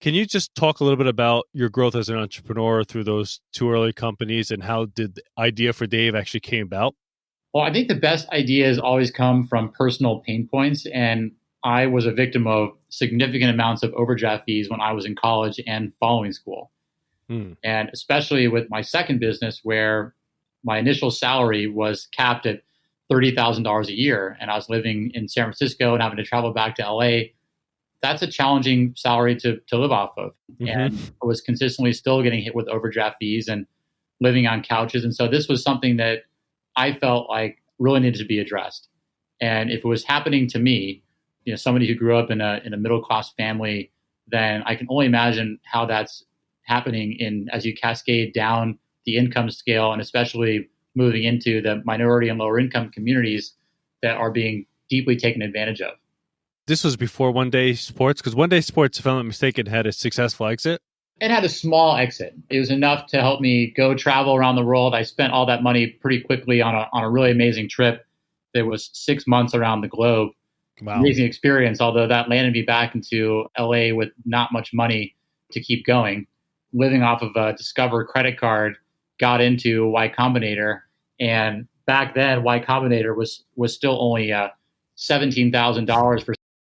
Can you just talk a little bit about your growth as an entrepreneur through those two early companies and how did the idea for Dave actually came about? Well, I think the best ideas always come from personal pain points. And I was a victim of significant amounts of overdraft fees when I was in college and following school. Hmm. And especially with my second business, where my initial salary was capped at $30,000 a year, and I was living in San Francisco and having to travel back to LA. That's a challenging salary to live off of. And Mm-hmm. I was consistently still getting hit with overdraft fees and living on couches. And so this was something that I felt like really needed to be addressed. And if it was happening to me, somebody who grew up in a middle class family, then I can only imagine how that's happening in as you cascade down the income scale, and especially moving into the minority and lower income communities that are being deeply taken advantage of. This was before One Day Sports, because One Day Sports, if I'm not mistaken, had a successful exit. It had a small exit. It was enough to help me go travel around the world. I spent all that money pretty quickly on a really amazing trip that was 6 months around the globe. Wow. Amazing experience, although that landed me back into LA with not much money to keep going. Living off of a Discover credit card, got into Y Combinator. And back then, Y Combinator was still only $17,000 for